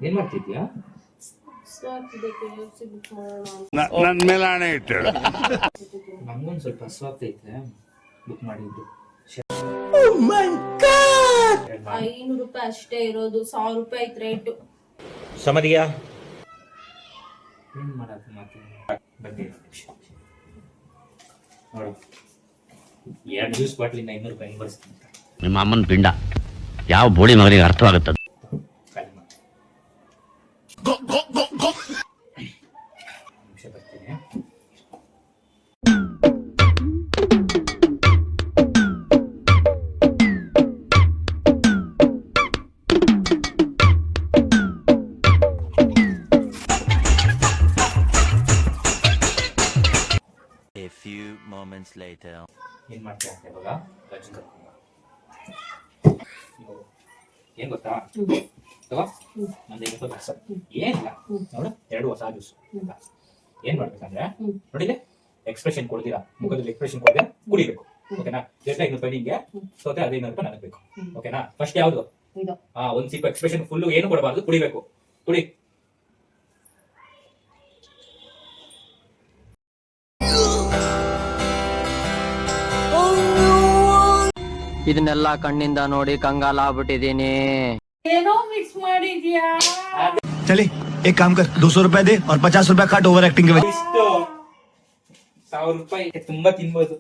ಏನ್ ಮಾಡ್ತಿದ್ಯಾ? ನನ್ ಮೇಲೆ ಹಣೆ ಇಟ್ಟು ನಮ್ಗೊಂದು ಸ್ವಲ್ಪ ಹಸುವಾಗ್ತೈತೆ, ಬುಕ್ ಮಾಡಿದ್ದು. 500 ರೂಪಾಯಿ ಅಷ್ಟೇ ಇರೋದು, 1000 ರೂಪಾಯಿ ಐತ್ ರೇಟು. ಸಮದಿಯಾ ಏನ್ ಮಾಡಕ್ಕೆ ಮಾತು ಬಗ್ಗೆ ನೋಡು, 2 ಜ್ಯೂಸ್ ಬಾಟ್ಲಿಂದ 500 ರೂಪಾಯಿ ಬರ್ಸ್ತೀನಿ. ನಿಮ್ಮ ಅಮ್ಮನ ಪಿಂಡ ಯಾವ ಬೋಳಿ ಮಗನಿಗೆ ಅರ್ಥವಾಗುತ್ತದೆ? ನಿಮಿಷ ಬರ್ತೀನಿ. A few moments later. ಏನ್ ಮಾಡ್ತೀಯ ಅಂತ ಇವಾಗ ರಜನ್ ಕರ್ಕೊಂಡ. ಏನ್ ಗೊತ್ತಾ, ನಂದು 50 ಪೈಸೆ ಏನಿಲ್ಲ ನೋಡು, 2 ಹೊಸ ಜ್ಯೂಸ್. ಏನ್ ಮಾಡ್ಬೇಕಂದ್ರೆ ನೋಡಿದೆ, ಎಕ್ಸ್ಪ್ರೆಷನ್ ಕೊಡ್ತೀರಾ, ಮುಖದಲ್ಲಿ ಎಕ್ಸ್ಪ್ರೆಷನ್ ಕೊಡದೆ ಕುಡಿಬೇಕು. ಓಕೆನಾ? ಜಸ್ಟ್ 500 ರೂಪಾಯಿ ನಿಂಗೆ, ಸೋತೆ 1500 ರೂಪಾಯಿ ನನಗೆ ಬೇಕು. ಓಕೆನಾ? ಫಸ್ಟ್ ಯಾವ್ದು? ಒಂದ್ ಸಿಪ್ ಎಕ್ಸ್ಪ್ರೆಷನ್ ಫುಲ್ ಏನು ಕೊಡಬಾರ್ದು, ಕುಡಿಬೇಕು. ಕುಡಿ. ಇದನ್ನೆಲ್ಲ ಕಣ್ಣಿಂದ ನೋಡಿ ಕಂಗಾಲ ಆಗ್ಬಿಟ್ಟಿದೀನಿ. ಏನೋ ಮಿಕ್ಸ್ ಮಾಡಿದ್ಯಾ? चले एक काम कर 200 रुपए दे और 50 रुपए काट ओवर एक्टिंग के वजह। ಇಷ್ಟು 1000 ರೂಪಾಯಿ ತುಂಬಾ ತಿನ್ಬೋದು.